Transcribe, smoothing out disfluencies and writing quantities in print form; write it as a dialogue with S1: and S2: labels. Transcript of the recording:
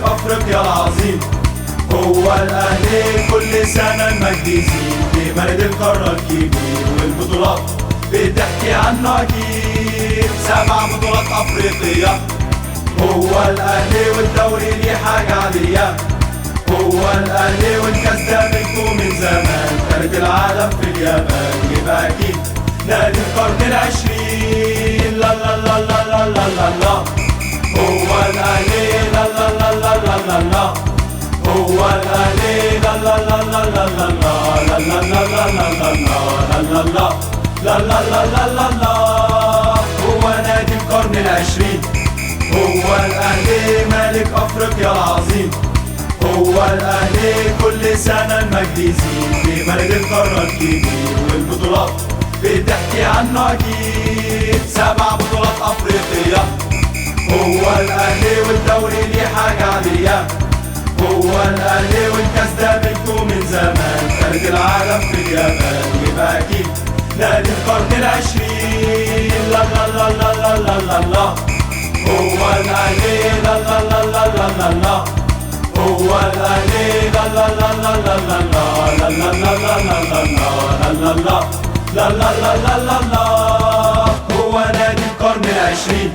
S1: افريقيا العظيم. هو الاهلي كل سنة المجد يزيد، بمجد القارة الكبير والبطولات بتحكي عنه اكيد. 7 بطولات افريقية، هو الاهلي والدوري ليه حاجة عادية. هو الاهلي والكاس ده ملكه من زمان، تالت العالم في اليابان يبقى اكيد نادي القرن العشرين. لا لا لا لا لا لا لا لا، هو الاهلي. لا لا لا لا لا لا لا، هو الاهلي. لا لا لا لا لا لا لا لا لا لا لا لا لا لا لا لا لا، هو نادي القرن العشرين. هو الاهلي ملك افريقيا العظيم. هو الاهلي كل سنة المجد يزيد، بمجد القارة الكبير والبطولات بتحكي عنه اكيد. 7 بطولات افريقية، هو الاهلي والدوري ليه حاجة عادية. هو الاهلي والكاس ده ملكه من زمان، تالت العالم في اليابان يبقى اكيد نادي القرن العشرين. لا لا لا لا لا لا لا لا، هو الاهلي. لا لا لا لا لا لا لا، هو الاهلي. لا لا لا لا لا لا لا لا لا لا لا لا لا لا لا لا لا لا، هو نادي القرن العشرين.